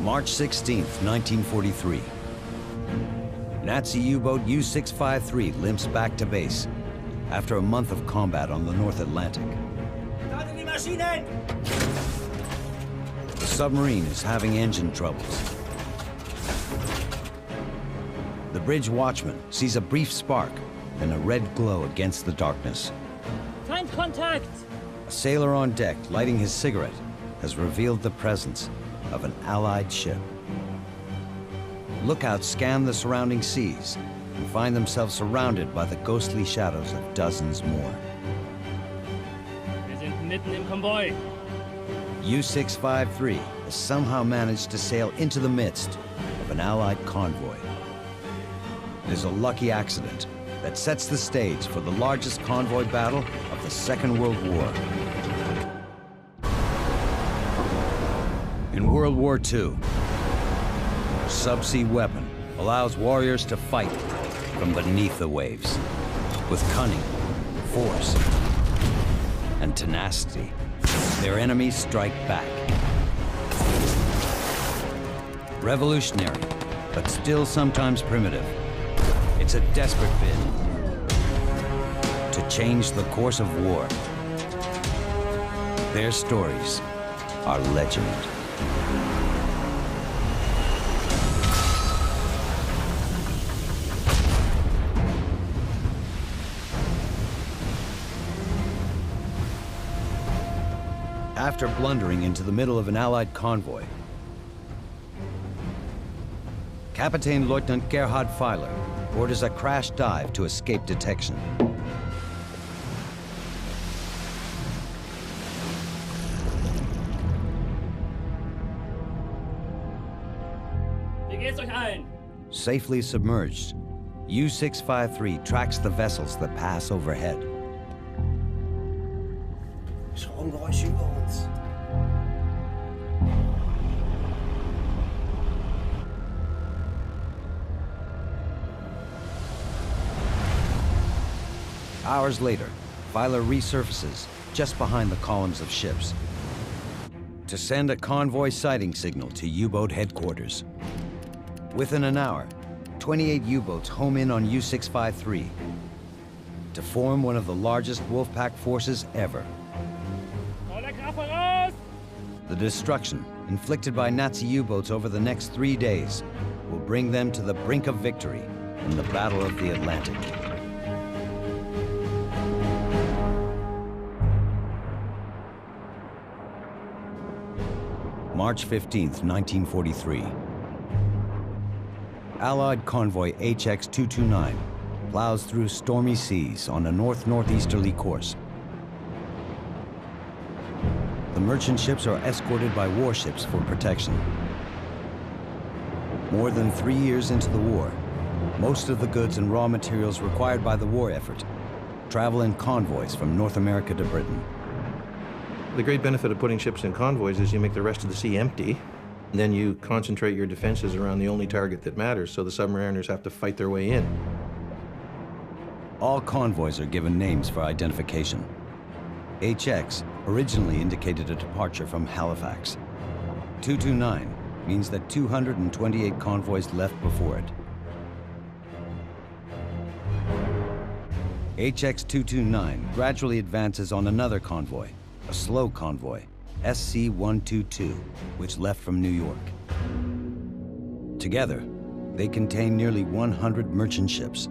March 16th, 1943. Nazi U-boat U-653 limps back to base after a month of combat on the North Atlantic. The submarine is having engine troubles. The bridge watchman sees a brief spark and a red glow against the darkness. Find contact! A sailor on deck lighting his cigarette has revealed the presence of an Allied ship. Lookouts scan the surrounding seas and find themselves surrounded by the ghostly shadows of dozens more. Wir sind mitten im Konvoi. U-653 has somehow managed to sail into the midst of an Allied convoy. It is a lucky accident that sets the stage for the largest convoy battle of the Second World War. In World War II, a subsea weapon allows warriors to fight from beneath the waves. With cunning, force, and tenacity, their enemies strike back. Revolutionary, but still sometimes primitive, it's a desperate bid to change the course of war. Their stories are legend. After blundering into the middle of an Allied convoy, Captain Lieutenant Gerhard Feiler orders a crash dive to escape detection. Wie geht's euch allen? Safely submerged, U-653 tracks the vessels that pass overhead. Schraubgeräusch über uns. Hours later, Feiler resurfaces just behind the columns of ships to send a convoy sighting signal to U-boat headquarters. Within an hour, 28 U-boats home in on U-653 to form one of the largest Wolfpack forces ever. The destruction inflicted by Nazi U-boats over the next 3 days will bring them to the brink of victory in the Battle of the Atlantic. March 15th, 1943. Allied convoy HX.229 plows through stormy seas on a north-northeasterly course. The merchant ships are escorted by warships for protection. More than 3 years into the war, most of the goods and raw materials required by the war effort travel in convoys from North America to Britain. The great benefit of putting ships in convoys is you make the rest of the sea empty, and then you concentrate your defenses around the only target that matters, so the submariners have to fight their way in. All convoys are given names for identification. HX originally indicated a departure from Halifax. 229 means that 228 convoys left before it. HX.229 gradually advances on another convoy, a slow convoy, SC.122, which left from New York. Together, they contain nearly 100 merchant ships.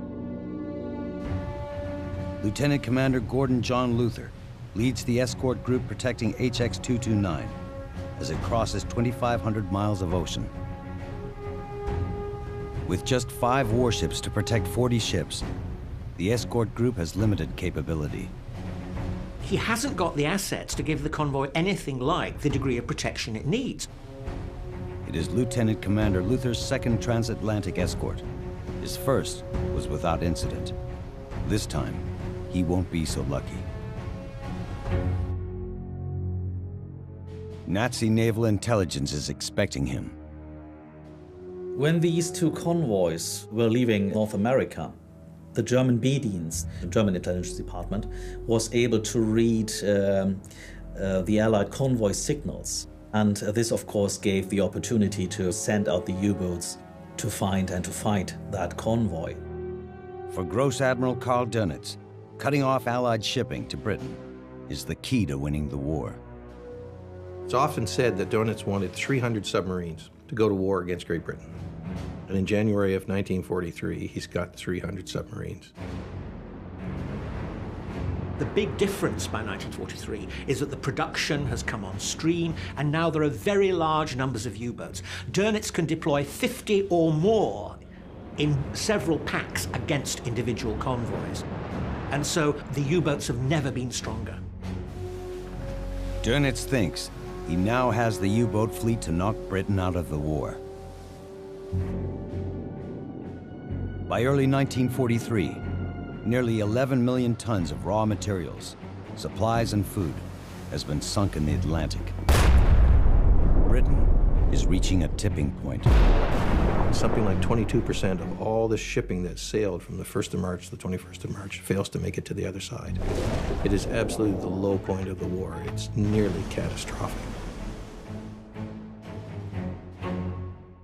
Lieutenant Commander Gordon John Luther leads the escort group protecting HX.229 as it crosses 2,500 miles of ocean. With just 5 warships to protect 40 ships, the escort group has limited capability. He hasn't got the assets to give the convoy anything like the degree of protection it needs. It is Lieutenant Commander Luther's second transatlantic escort. His first was without incident. This time, he won't be so lucky. Nazi naval intelligence is expecting him. When these 2 convoys were leaving North America, the German B-Dienst, the German intelligence department, was able to read the Allied convoy signals And this, of course, gave the opportunity to send out the U-boats to find and to fight that convoy. For Gross Admiral Karl Donitz, cutting off Allied shipping to Britain is the key to winning the war. It's often said that Donitz wanted 300 submarines to go to war against Great Britain. And in January of 1943, he's got 300 submarines. The big difference by 1943 is that the production has come on stream, and now there are very large numbers of U-boats. Donitz can deploy 50 or more in several packs against individual convoys. And so the U-boats have never been stronger. Donitz thinks he now has the U-boat fleet to knock Britain out of the war. By early 1943, nearly 11 million tons of raw materials, supplies and food has been sunk in the Atlantic. Britain is reaching a tipping point. Something like 22% of all the shipping that sailed from the 1st of March to the 21st of March fails to make it to the other side. It is absolutely the low point of the war. It's nearly catastrophic.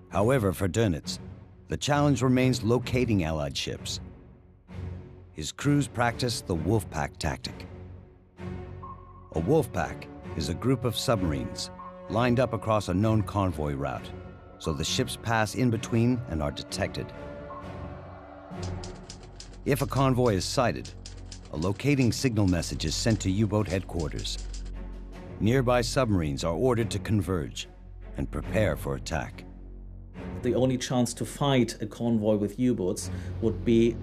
However, for Donitz, the challenge remains locating Allied ships. His crews practice the wolf pack tactic. A wolf pack is a group of submarines lined up across a known convoy route, so the ships pass in between and are detected. If a convoy is sighted, a locating signal message is sent to U-boat headquarters. Nearby submarines are ordered to converge and prepare for attack. The only chance to fight a convoy with U-boats would be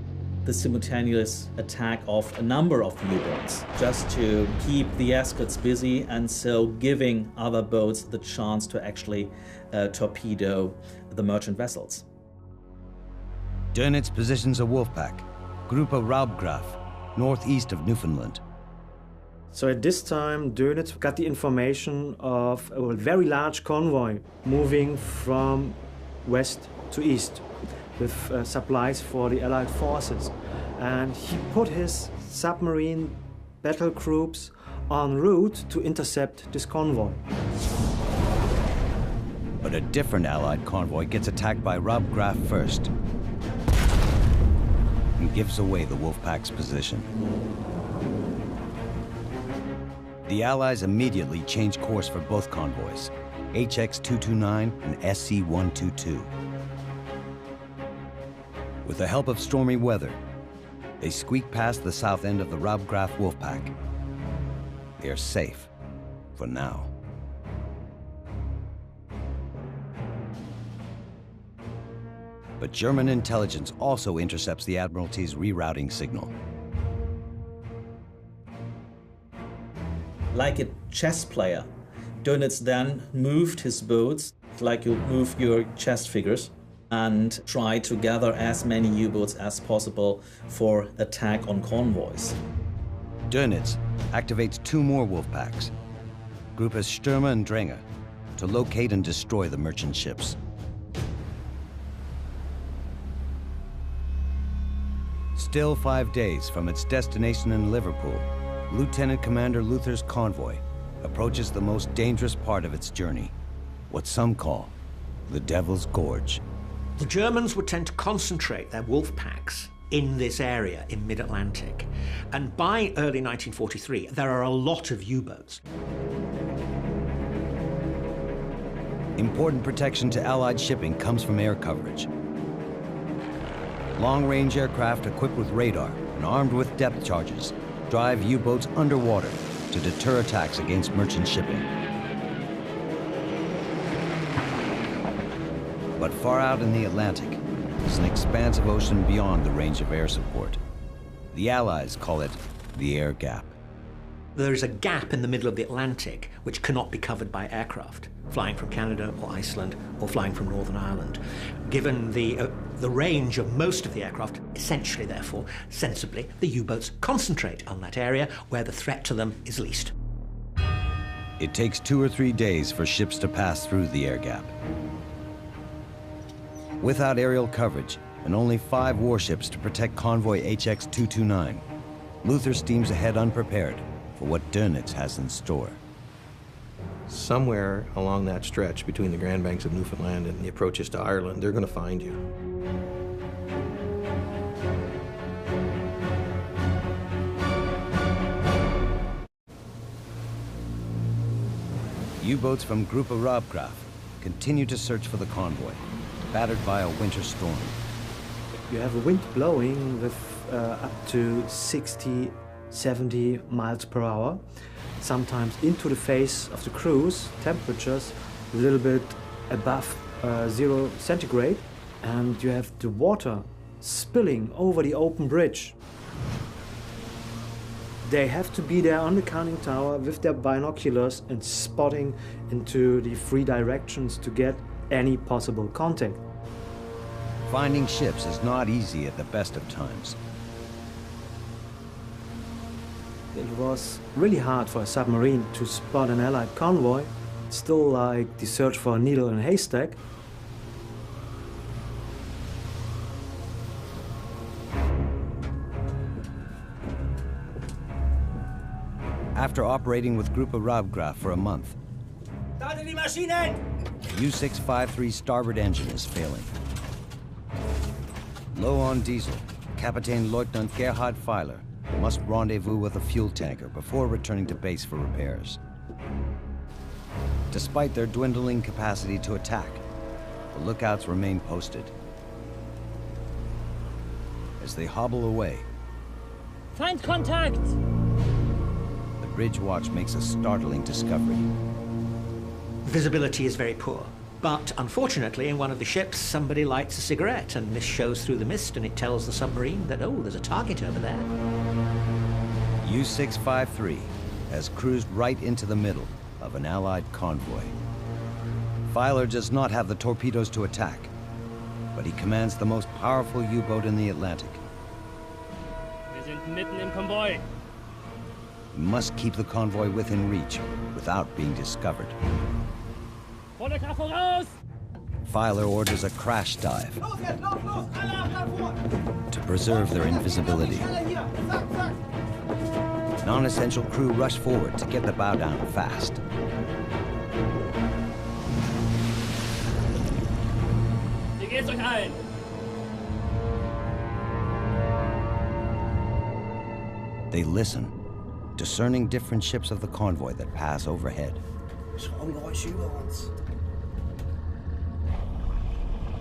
the simultaneous attack of a number of U-boats, just to keep the escorts busy and so giving other boats the chance to actually torpedo the merchant vessels. Donitz positions a wolf pack, Gruppe Raubgraf, northeast of Newfoundland. So at this time, Donitz got the information of a very large convoy moving from west to east with supplies for the Allied forces. And he put his submarine battle groups en route to intercept this convoy. But a different Allied convoy gets attacked by Raubgraf first and gives away the Wolfpack's position. The Allies immediately change course for both convoys, HX.229 and SC.122. With the help of stormy weather, they squeak past the south end of the Raubgraf Wolfpack. They are safe for now. But German intelligence also intercepts the Admiralty's rerouting signal. Like a chess player, Donitz then moved his boats like you move your chess figures and tried to gather as many U-boats as possible for attack on convoys. Donitz activates two more Wolfpacks, Gruppe Stürmer and Dränge, to locate and destroy the merchant ships. Still 5 days from its destination in Liverpool, Lieutenant Commander Luther's convoy approaches the most dangerous part of its journey, what some call the Devil's Gorge. The Germans would tend to concentrate their wolf packs in this area in mid-Atlantic. And by early 1943, there are a lot of U-boats. Important protection to Allied shipping comes from air coverage. Long-range aircraft equipped with radar and armed with depth charges drive U-boats underwater to deter attacks against merchant shipping. But far out in the Atlantic is an expanse of ocean beyond the range of air support. The Allies call it the air gap. There is a gap in the middle of the Atlantic which cannot be covered by aircraft flying from Canada or Iceland or flying from Northern Ireland. Given the range of most of the aircraft, essentially, therefore, sensibly, the U-boats concentrate on that area where the threat to them is least. It takes 2 or 3 days for ships to pass through the air gap. Without aerial coverage and only 5 warships to protect convoy HX.229, Luther steams ahead unprepared for what Donitz has in store. Somewhere along that stretch between the Grand Banks of Newfoundland and the approaches to Ireland, they're going to find you. U-boats from Gruppe Raubgraf continue to search for the convoy, battered by a winter storm. You have a wind blowing with up to 60, 70 miles per hour, sometimes into the face of the crews, temperatures a little bit above 0 centigrade, and you have the water spilling over the open bridge. They have to be there on the conning tower with their binoculars and spotting into the 3 directions to get any possible contact. Finding ships is not easy at the best of times. It was really hard for a submarine to spot an Allied convoy, still like the search for a needle in a haystack. After operating with Gruppe Raubgraf for a month, U-653's starboard engine is failing. Low on diesel, Kapitän Leutnant Gerhard Feiler must rendezvous with a fuel tanker before returning to base for repairs. Despite their dwindling capacity to attack, the lookouts remain posted. As they hobble away, Feindkontakt! the bridge watch makes a startling discovery. Visibility is very poor. But unfortunately, in one of the ships, somebody lights a cigarette, and this shows through the mist, and it tells the submarine that, oh, there's a target over there. U-653 has cruised right into the middle of an Allied convoy. Feiler does not have the torpedoes to attack, but he commands the most powerful U-boat in the Atlantic. Wir sind mitten im Konvoi. He must keep the convoy within reach without being discovered. Volle Kraft voraus! Feiler orders a crash dive to preserve their invisibility. Non-essential crew rush forward to get the bow down fast. Wie geht's euch allen? They listen, discerning different ships of the convoy that pass overhead. Stromgeräusche über uns.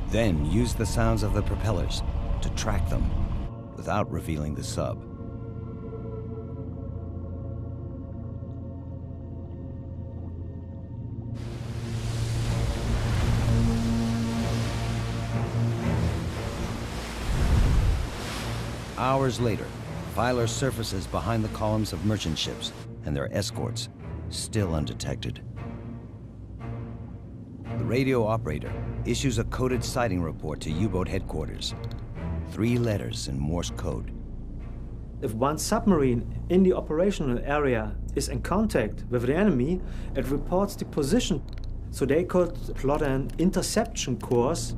Then use the sounds of the propellers to track them without revealing the sub. Hours later, Feiler surfaces behind the columns of merchant ships and their escorts, still undetected. The radio operator issues a coded sighting report to U-boat headquarters. 3 letters in Morse code. If one submarine in the operational area is in contact with the enemy, it reports the position, so they could plot an interception course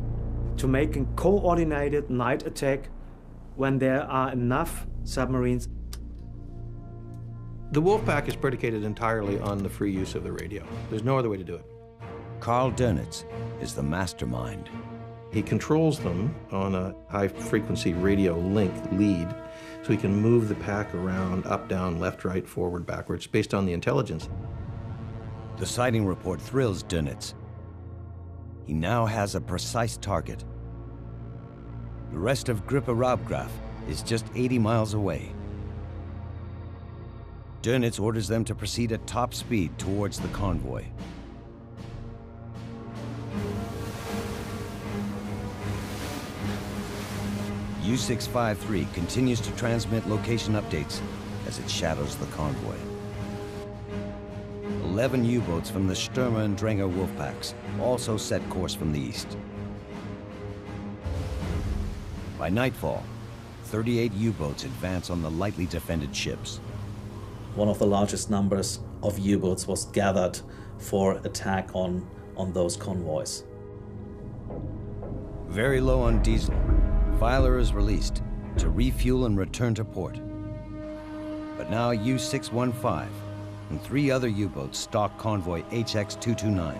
to make a coordinated night attack when there are enough submarines. The Wolfpack is predicated entirely on the free use of the radio. There's no other way to do it. Karl Donitz is the mastermind. He controls them on a high-frequency radio link lead, so he can move the pack around, up, down, left, right, forward, backwards, based on the intelligence. The sighting report thrills Donitz. He now has a precise target. The rest of Gruppe Raubgraf is just 80 miles away. Donitz orders them to proceed at top speed towards the convoy. U-653 continues to transmit location updates as it shadows the convoy. 11 U-boats from the Stürmer and Dränger Wolfpacks also set course from the east. By nightfall, 38 U-boats advance on the lightly defended ships. One of the largest numbers of U-boats was gathered for attack on those convoys. Very low on diesel, Feiler is released to refuel and return to port. But now U-615 and 3 other U-boats stalk convoy HX.229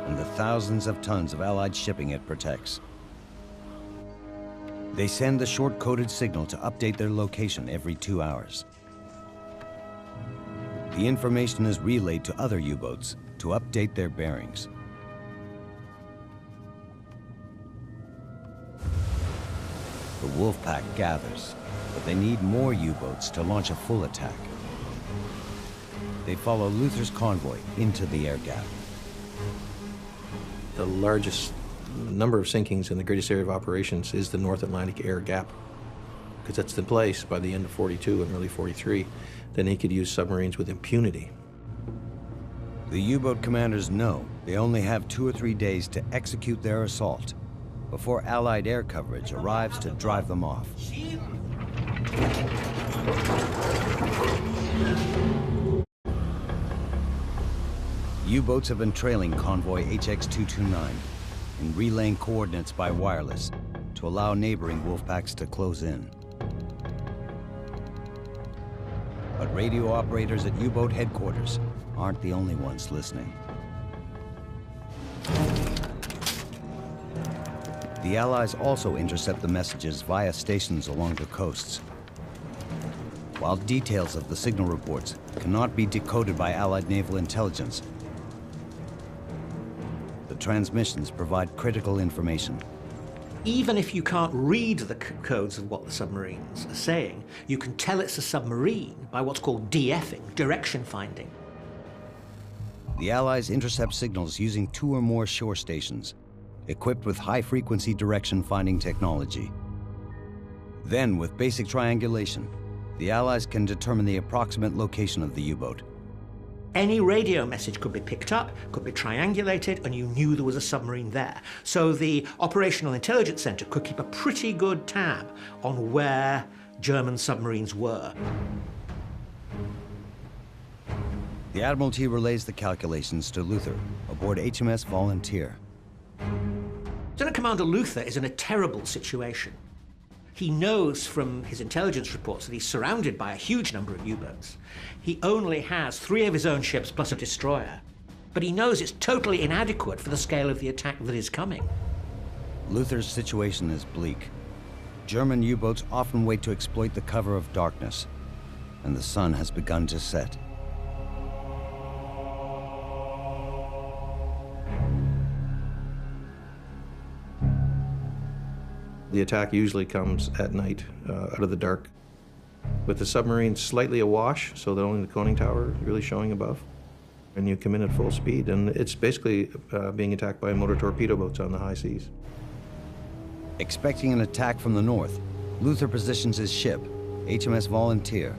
and the thousands of tons of Allied shipping it protects. They send a short-coded signal to update their location every 2 hours. The information is relayed to other U-boats to update their bearings. The wolf pack gathers, but they need more U-boats to launch a full attack. They follow Luther's convoy into the air gap. The largest number of sinkings in the greatest area of operations is the North Atlantic air gap, because that's the place by the end of 42 and early 43. Then he could use submarines with impunity. The U-boat commanders know they only have 2 or 3 days to execute their assault before Allied air coverage arrives to drive them off. U-boats have been trailing convoy HX.229 and relaying coordinates by wireless to allow neighboring wolf packs to close in. But radio operators at U-boat headquarters aren't the only ones listening. The Allies also intercept the messages via stations along the coasts. While details of the signal reports cannot be decoded by Allied naval intelligence, the transmissions provide critical information. Even if you can't read the codes of what the submarines are saying, you can tell it's a submarine by what's called DFing, direction finding. The Allies intercept signals using 2 or more shore stations, equipped with high-frequency direction-finding technology. Then, with basic triangulation, the Allies can determine the approximate location of the U-boat. Any radio message could be picked up, could be triangulated, and you knew there was a submarine there. So the Operational Intelligence Center could keep a pretty good tab on where German submarines were. The Admiralty relays the calculations to Luther aboard HMS Volunteer. Lieutenant Commander Luther is in a terrible situation. He knows from his intelligence reports that he's surrounded by a huge number of U-boats. He only has 3 of his own ships plus a destroyer, but he knows it's totally inadequate for the scale of the attack that is coming. Luther's situation is bleak. German U-boats often wait to exploit the cover of darkness, and the sun has begun to set. The attack usually comes at night, out of the dark, with the submarine slightly awash, so that only the conning tower is really showing above. And you come in at full speed, and it's basically being attacked by motor torpedo boats on the high seas. Expecting an attack from the north, Luther positions his ship, HMS Volunteer,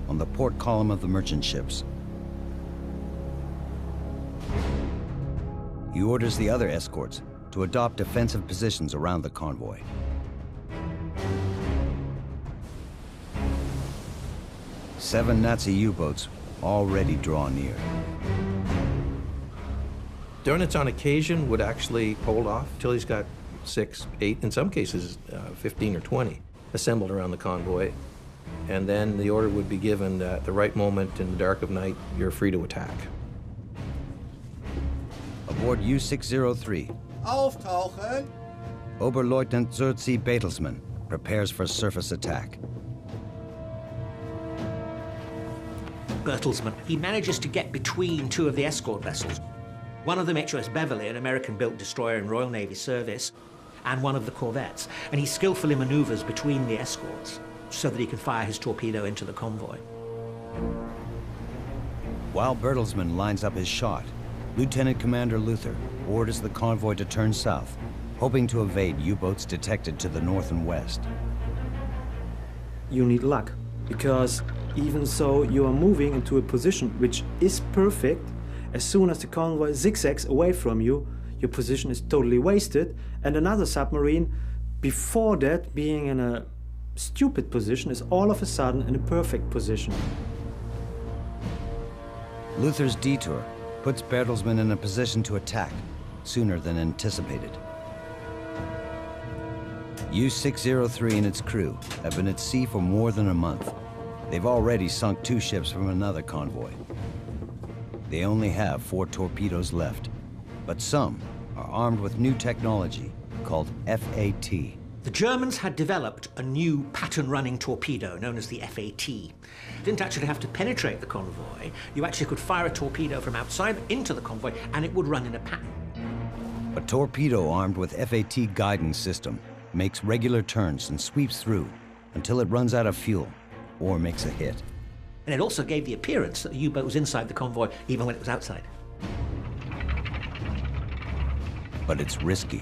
on the port column of the merchant ships. He orders the other escorts to adopt defensive positions around the convoy. Seven Nazi U-boats already draw near. Donitz on occasion would actually hold off till he's got 6, 8, in some cases 15 or 20 assembled around the convoy, and then the order would be given that at the right moment in the dark of night, you're free to attack. Aboard U-603, Auftauchen! Oberleutnant Zurzi Bertelsmann prepares for surface attack. Bertelsmann, he manages to get between 2 of the escort vessels. One of them, HMS Beverly, an American-built destroyer in Royal Navy service, and one of the corvettes. And he skillfully maneuvers between the escorts so that he can fire his torpedo into the convoy. While Bertelsmann lines up his shot, Lieutenant Commander Luther orders the convoy to turn south, hoping to evade U-boats detected to the north and west. You need luck, because even though you are moving into a position which is perfect, as soon as the convoy zigzags away from you, your position is totally wasted, and another submarine, before that being in a stupid position, is all of a sudden in a perfect position. Luther's detour puts Bertelsmann in a position to attack sooner than anticipated. U-603 and its crew have been at sea for more than a month. They've already sunk 2 ships from another convoy. They only have 4 torpedoes left, but some are armed with new technology called FAT. The Germans had developed a new pattern-running torpedo known as the FAT. You didn't actually have to penetrate the convoy. You actually could fire a torpedo from outside into the convoy, and it would run in a pattern. A torpedo armed with FAT guidance system makes regular turns and sweeps through until it runs out of fuel or makes a hit. And it also gave the appearance that the U-boat was inside the convoy even when it was outside. But it's risky.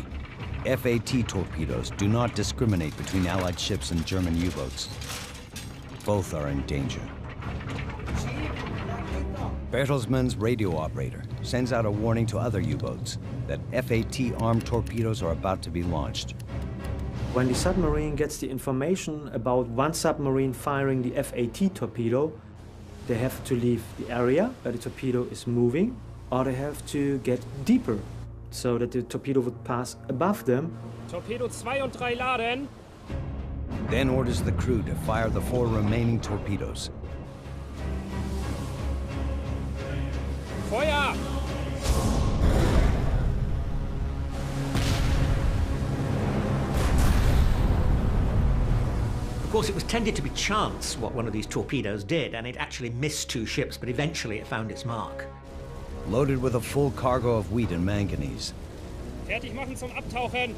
FAT torpedoes do not discriminate between Allied ships and German U-boats. Both are in danger. Bertelsmann's radio operator sends out a warning to other U-boats that FAT-armed torpedoes are about to be launched. When the submarine gets the information about one submarine firing the FAT torpedo, they have to leave the area where the torpedo is moving, or they have to get deeper so that the torpedo would pass above them. Torpedo 2 und 3 laden. Then orders the crew to fire the 4 remaining torpedoes. Feuer! Of course, it was tended to be chance what one of these torpedoes did, and it actually missed 2 ships, but eventually it found its mark. Loaded with a full cargo of wheat and manganese, Fertig machen zum Abtauchen.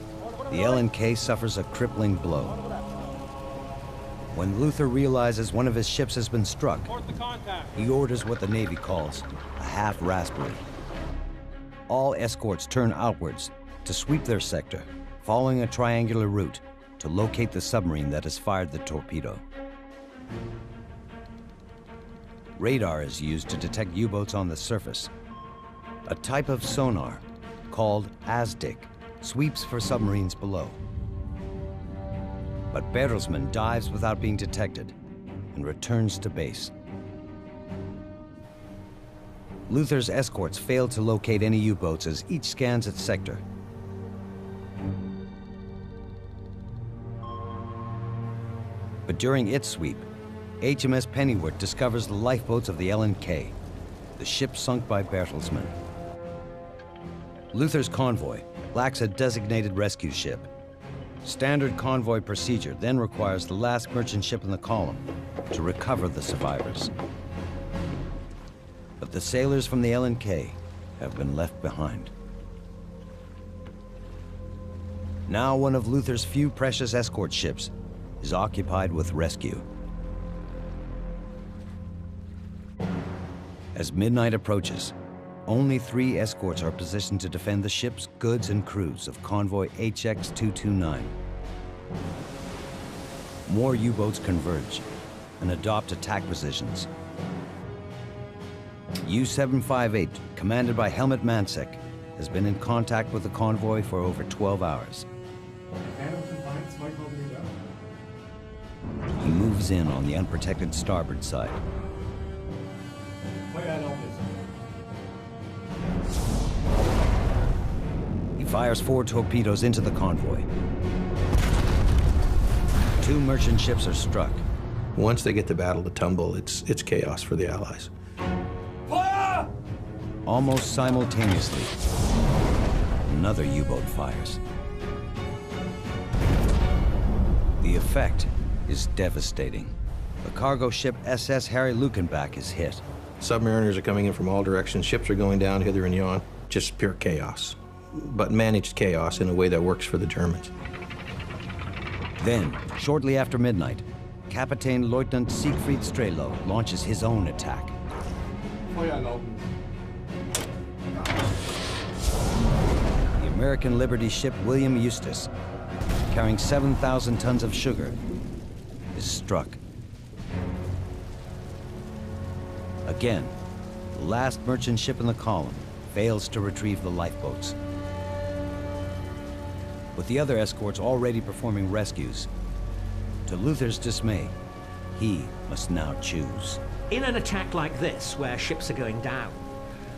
the LNK suffers a crippling blow. When Luther realizes one of his ships has been struck, he orders what the Navy calls a half raspberry. All escorts turn outwards to sweep their sector, following a triangular route to locate the submarine that has fired the torpedo. Radar is used to detect U-boats on the surface. A type of sonar, called ASDIC, sweeps for submarines below. But Bertelsmann dives without being detected and returns to base. Luther's escorts fail to locate any U-boats as each scans its sector. But during its sweep, HMS Pennyworth discovers the lifeboats of the LNK, the ship sunk by Bertelsmann. Luther's convoy lacks a designated rescue ship. Standard convoy procedure then requires the last merchant ship in the column to recover the survivors. But the sailors from the LNK have been left behind. Now one of Luther's few precious escort ships is occupied with rescue. As midnight approaches, only 3 escorts are positioned to defend the ships, goods, and crews of convoy HX.229. More U-boats converge and adopt attack positions. U-758, commanded by Helmut Mansek, has been in contact with the convoy for over 12 hours. He moves in on the unprotected starboard side. He fires 4 torpedoes into the convoy. 2 merchant ships are struck. Once they get the battle to tumble, it's chaos for the Allies. Feuer! Almost simultaneously, another U-boat fires. The effect is devastating. The cargo ship SS Harry Lukenbach is hit. Submariners are coming in from all directions. Ships are going down hither and yon. Just pure chaos. But managed chaos in a way that works for the Germans. Then, shortly after midnight, Kapitän Leutnant Siegfried Strelo launches his own attack. The American Liberty ship William Eustis, carrying 7,000 tons of sugar, is struck. Again, the last merchant ship in the column fails to retrieve the lifeboats. With the other escorts already performing rescues, to Luther's dismay, he must now choose. In an attack like this, where ships are going down,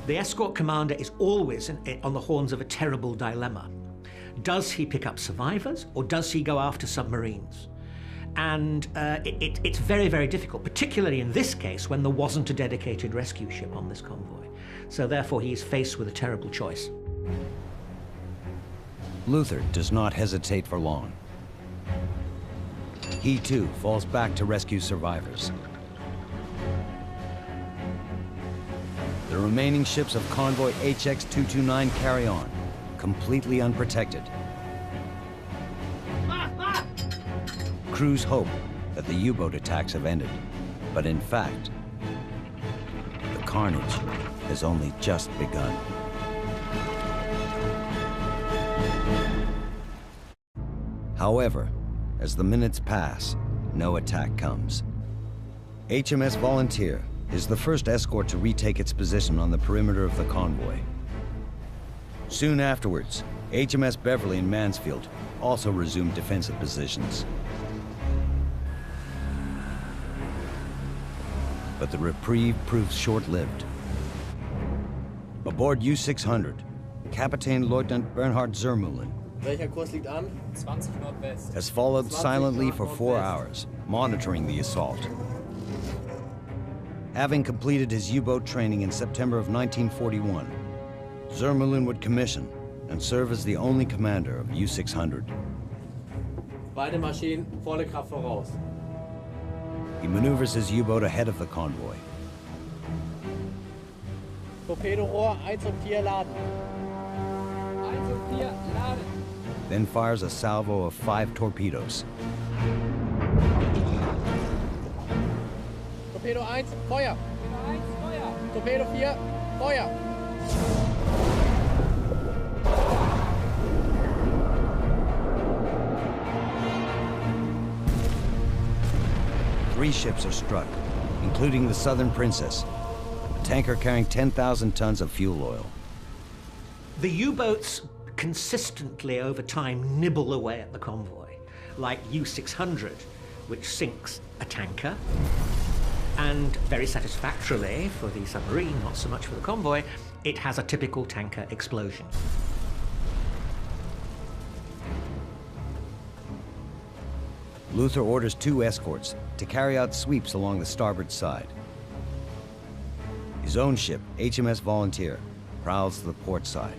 the escort commander is always on the horns of a terrible dilemma. Does he pick up survivors, or does he go after submarines? And it's very, very difficult, particularly in this case when there wasn't a dedicated rescue ship on this convoy. so therefore he's faced with a terrible choice. Luther does not hesitate for long. He too falls back to rescue survivors. The remaining ships of convoy HX.229 carry on, completely unprotected. Crews hope that the U-boat attacks have ended, but in fact, the carnage has only just begun. However, as the minutes pass, no attack comes. HMS Volunteer is the first escort to retake its position on the perimeter of the convoy. Soon afterwards, HMS Beverly and Mansfield also resumed defensive positions. But the reprieve proves short-lived. Aboard U-600, Kapitän Leutnant Bernhard Zermühlen Welcher Kurs liegt an? 20 Nordwest. has followed silently for 4 hours, monitoring the assault. Having completed his U-boat training in September of 1941, Zermühlen would commission and serve as the only commander of U-600. Beide Maschinen, volle Kraft voraus. He maneuvers his U-boat ahead of the convoy. Torpedorohr 1 und 4 laden. 1 und 4, laden. Then fires a salvo of 5 torpedoes. Torpedo 1, Feuer. Torpedo 1, Feuer. Torpedo 4, Feuer. Three ships are struck, including the Southern Princess, a tanker carrying 10,000 tons of fuel oil. The U-boats consistently over time nibble away at the convoy, like U-600, which sinks a tanker, and very satisfactorily for the submarine, not so much for the convoy, it has a typical tanker explosion. Luther orders 2 escorts to carry out sweeps along the starboard side. His own ship, HMS Volunteer, prowls to the port side.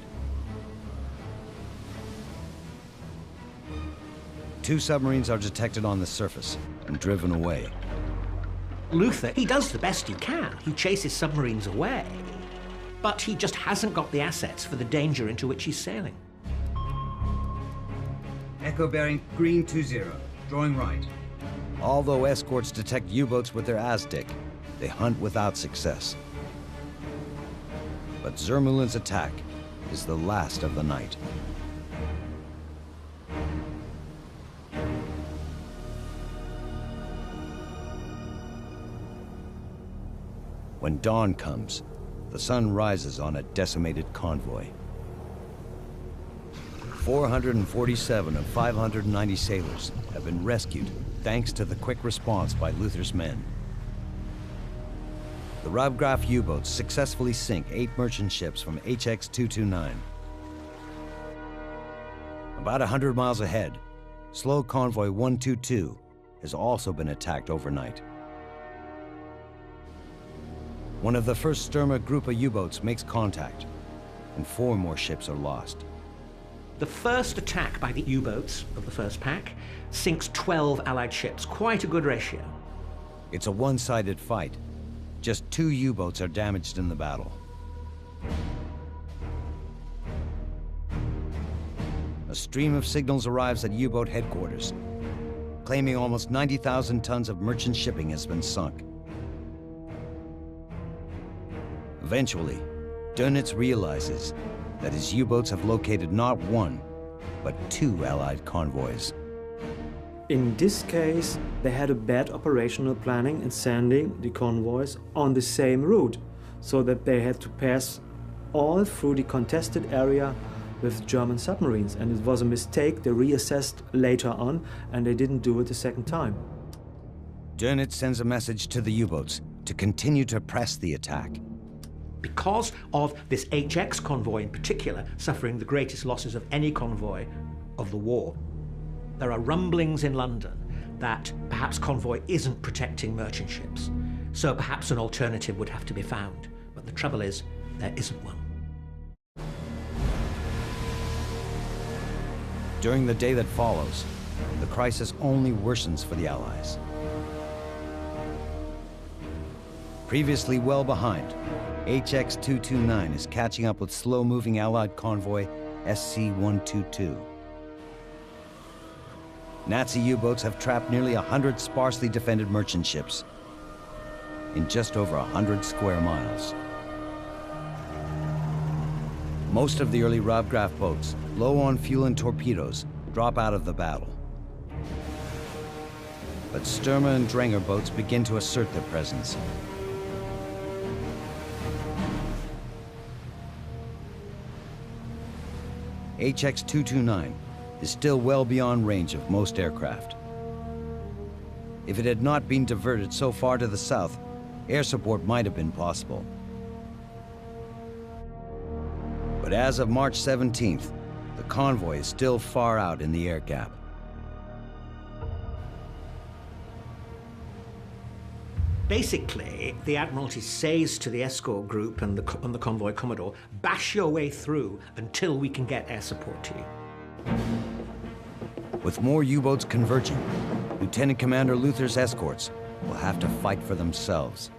2 submarines are detected on the surface and driven away. Luther, he does the best he can. He chases submarines away. But he just hasn't got the assets for the danger into which he's sailing. Echo bearing green 20, drawing right. Although escorts detect U-boats with their ASDIC, they hunt without success. But Zermühlen's attack is the last of the night. When dawn comes, the sun rises on a decimated convoy. 447 of 590 sailors have been rescued thanks to the quick response by Luther's men. The Ravgraf U-boats successfully sink 8 merchant ships from HX.229. About 100 miles ahead, slow convoy 122 has also been attacked overnight. One of the first Sturma Gruppe U-boats makes contact, and 4 more ships are lost. The first attack by the U-boats of the first pack sinks 12 Allied ships, quite a good ratio. It's a one-sided fight. Just 2 U-boats are damaged in the battle. A stream of signals arrives at U-boat headquarters, claiming almost 90,000 tons of merchant shipping has been sunk. Eventually, Donitz realizes that his U-boats have located not 1, but 2 Allied convoys. In this case, they had a bad operational planning in sending the convoys on the same route, so that they had to pass all through the contested area with German submarines, and it was a mistake. They reassessed later on, and they didn't do it the second time. Donitz sends a message to the U-boats to continue to press the attack. Because of this HX convoy in particular, suffering the greatest losses of any convoy of the war, there are rumblings in London that perhaps convoy isn't protecting merchant ships. So perhaps an alternative would have to be found. But the trouble is, there isn't one. During the day that follows, the crisis only worsens for the Allies. Previously well behind, HX.229 is catching up with slow-moving Allied convoy SC.122. Nazi U-boats have trapped nearly 100 sparsely defended merchant ships in just over 100 square miles. Most of the early Raubgraf boats, low on fuel and torpedoes, drop out of the battle. But Stürmer and Dränger boats begin to assert their presence. HX.229 is still well beyond range of most aircraft. If it had not been diverted so far to the south, air support might have been possible. But as of March 17th, the convoy is still far out in the air gap. Basically, the Admiralty says to the escort group and the convoy commodore, bash your way through until we can get air support to you. With more U-boats converging, Lieutenant Commander Luther's escorts will have to fight for themselves.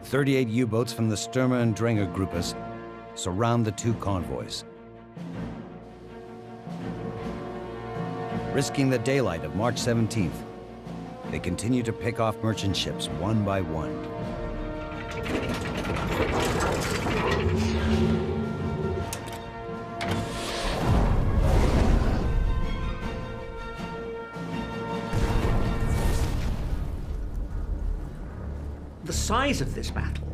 38 U-boats from the Stürmer and Dränger Gruppes surround the two convoys. Risking the daylight of March 17th, they continue to pick off merchant ships one by one. The size of this battle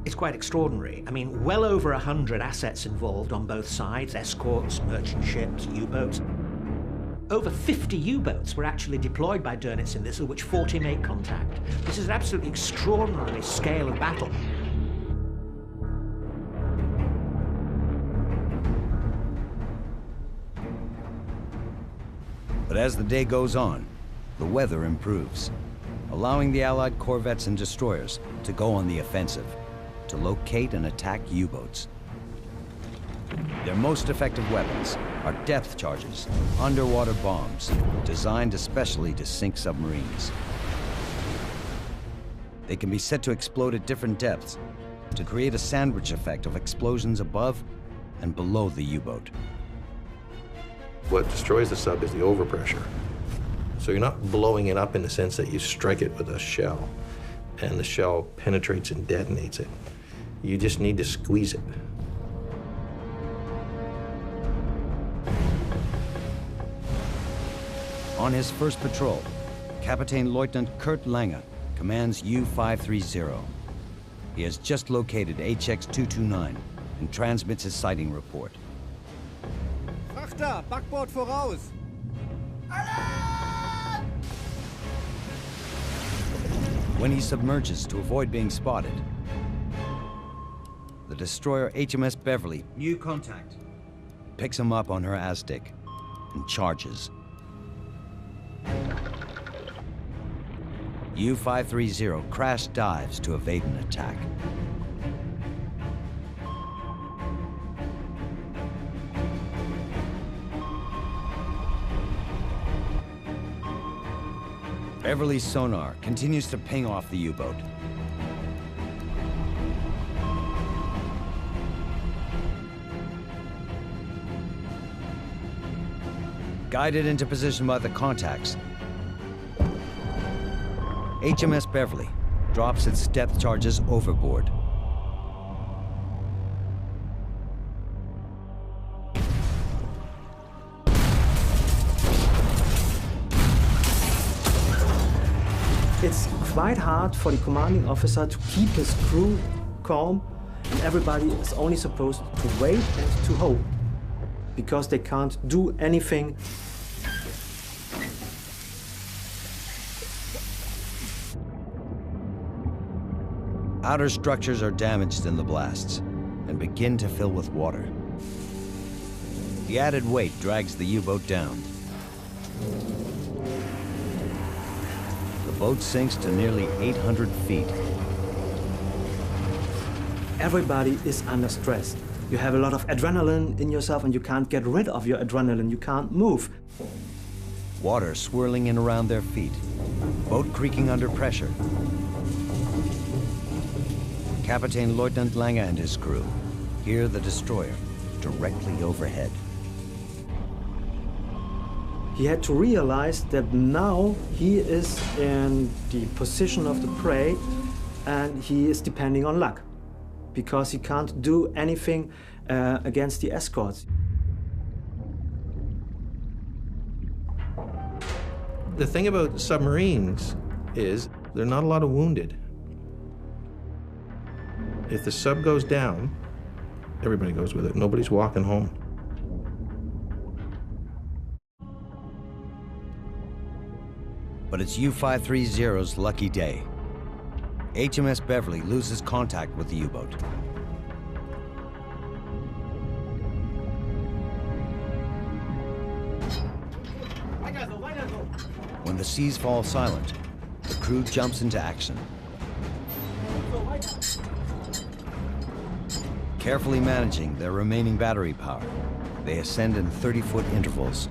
is quite extraordinary. I mean, well over 100 assets involved on both sides, escorts, merchant ships, U-boats. Over 50 U-boats were actually deployed by Donitz in this, of which 40 made contact. This is an absolutely extraordinary scale of battle. But as the day goes on, the weather improves, allowing the Allied corvettes and destroyers to go on the offensive, to locate and attack U-boats. Their most effective weapons are depth charges, underwater bombs, designed especially to sink submarines. They can be set to explode at different depths to create a sandwich effect of explosions above and below the U-boat. What destroys the sub is the overpressure. So you're not blowing it up in the sense that you strike it with a shell and the shell penetrates and detonates it. You just need to squeeze it. On his first patrol, Captain Lieutenant Kurt Lange commands U-530. He has just located HX.229 and transmits his sighting report. Frachter, Backbord voraus! When he submerges to avoid being spotted, the destroyer HMS Beverly New contact. picks him up on her Aztec and charges. U-530 crash dives to evade an attack. Beverly's sonar continues to ping off the U-boat. Guided into position by the contacts, HMS Beverly drops its depth charges overboard. It's quite hard for the commanding officer to keep his crew calm, and everybody is only supposed to wait and to hope, because they can't do anything. Outer structures are damaged in the blasts and begin to fill with water. The added weight drags the U-boat down. The boat sinks to nearly 800 feet. Everybody is under stress. You have a lot of adrenaline in yourself and you can't get rid of your adrenaline. You can't move. Water swirling in around their feet. Boat creaking under pressure. Captain Lieutenant Lange and his crew hear the destroyer directly overhead. He had to realize that now he is in the position of the prey and he is depending on luck because he can't do anything against the escorts. The thing about submarines is there are not a lot of wounded. If the sub goes down, everybody goes with it. Nobody's walking home. But it's U-530's lucky day. HMS Beverly loses contact with the U-boat. When the seas fall silent, the crew jumps into action. Carefully managing their remaining battery power, they ascend in 30-foot intervals.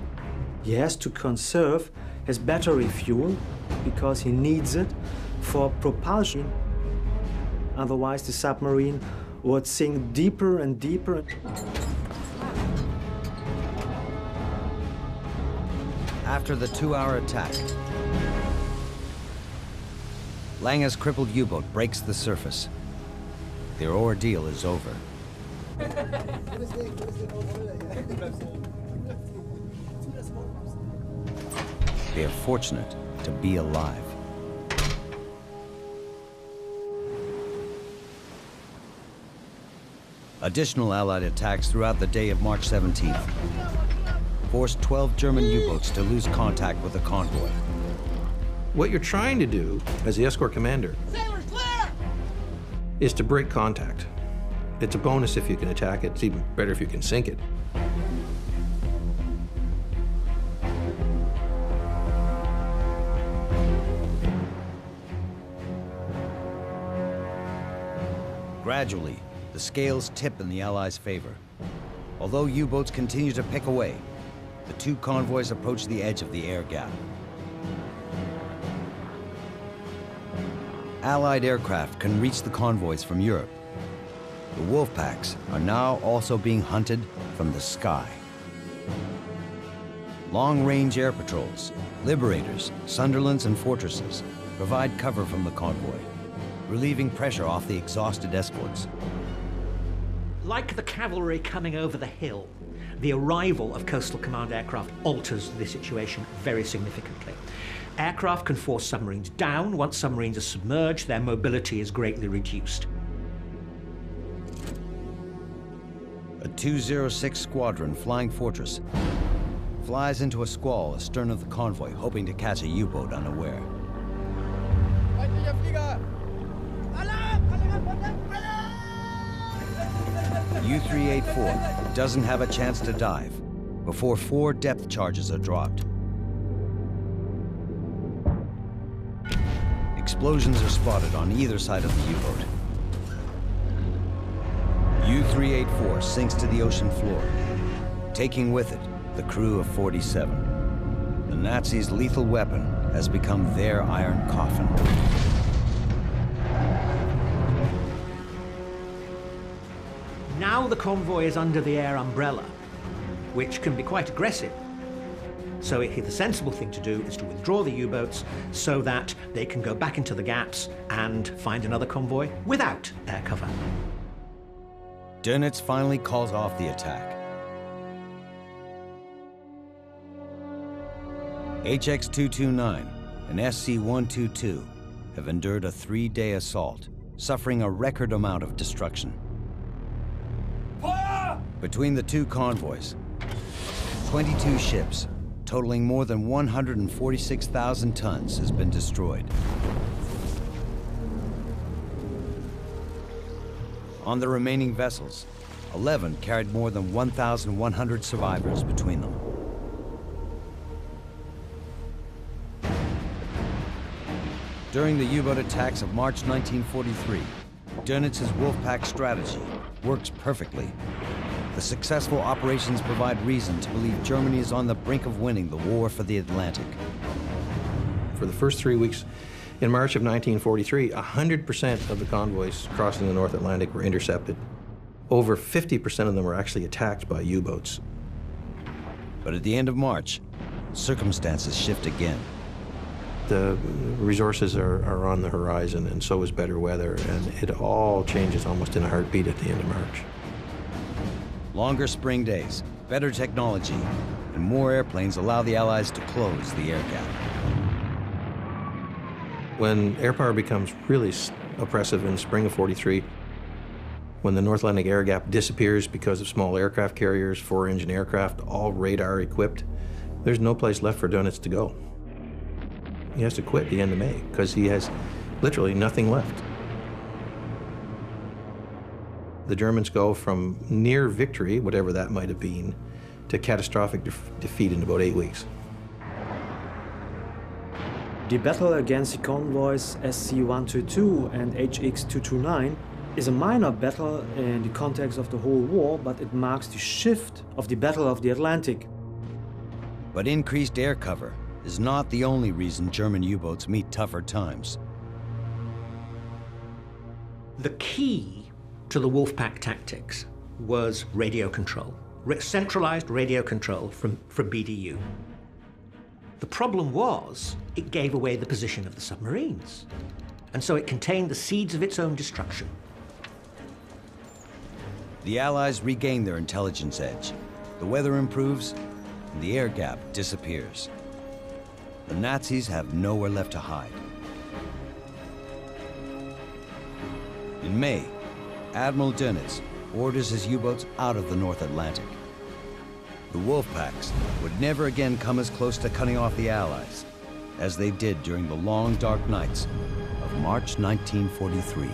He has to conserve his battery fuel because he needs it for propulsion. Otherwise, the submarine would sink deeper and deeper. After the 2-hour attack, Lange's crippled U-boat breaks the surface. Their ordeal is over. They are fortunate to be alive. Additional Allied attacks throughout the day of March 17th forced 12 German U-boats to lose contact with the convoy. What you're trying to do as the escort commander is to break contact. It's a bonus if you can attack it. It's even better if you can sink it. Gradually, the scales tip in the Allies' favor. Although U-boats continue to pick away, the two convoys approach the edge of the air gap. Allied aircraft can reach the convoys from Europe. The wolf packs are now also being hunted from the sky. Long-range air patrols, Liberators, Sunderlands, and Fortresses provide cover from the convoy, relieving pressure off the exhausted escorts. Like the cavalry coming over the hill, the arrival of Coastal Command aircraft alters the situation very significantly. Aircraft can force submarines down. Once submarines are submerged, their mobility is greatly reduced. A 206 Squadron Flying Fortress flies into a squall astern of the convoy, hoping to catch a U-boat unaware. U-384 doesn't have a chance to dive before 4 depth charges are dropped. Explosions are spotted on either side of the U-boat. U-384 sinks to the ocean floor, taking with it the crew of 47. The Nazis' lethal weapon has become their iron coffin. Now the convoy is under the air umbrella, which can be quite aggressive. So the sensible thing to do is to withdraw the U-boats so that they can go back into the gaps and find another convoy without air cover. Donitz finally calls off the attack. HX.229 and SC.122 have endured a 3-day assault, suffering a record amount of destruction. Feuer! Between the two convoys, 22 ships, totaling more than 146,000 tons, has been destroyed. On the remaining vessels, 11 carried more than 1,100 survivors between them. During the U-boat attacks of March 1943, Donitz's Wolfpack strategy works perfectly. The successful operations provide reason to believe Germany is on the brink of winning the war for the Atlantic. For the first 3 weeks in March of 1943, 100% of the convoys crossing the North Atlantic were intercepted. Over 50% of them were actually attacked by U-boats. But at the end of March, circumstances shift again. The resources are on the horizon, and so is better weather, and it all changes almost in a heartbeat at the end of March. Longer spring days, better technology, and more airplanes allow the Allies to close the air gap. When air power becomes really oppressive in the spring of '43, when the North Atlantic air gap disappears because of small aircraft carriers, 4-engine aircraft, all radar equipped, there's no place left for Donitz to go. He has to quit at the end of May because he has literally nothing left. The Germans go from near victory, whatever that might have been, to catastrophic defeat in about 8 weeks. The battle against the convoys SC.122 and HX.229 is a minor battle in the context of the whole war, but it marks the shift of the Battle of the Atlantic. But increased air cover is not the only reason German U-boats meet tougher times. The key to the Wolfpack tactics was radio control, centralized radio control from BDU. The problem was it gave away the position of the submarines, and so it contained the seeds of its own destruction. The Allies regain their intelligence edge. The weather improves, and the air gap disappears. The Nazis have nowhere left to hide. In May, Admiral Donitz orders his U-boats out of the North Atlantic. The Wolfpacks would never again come as close to cutting off the Allies as they did during the long, dark nights of March 1943.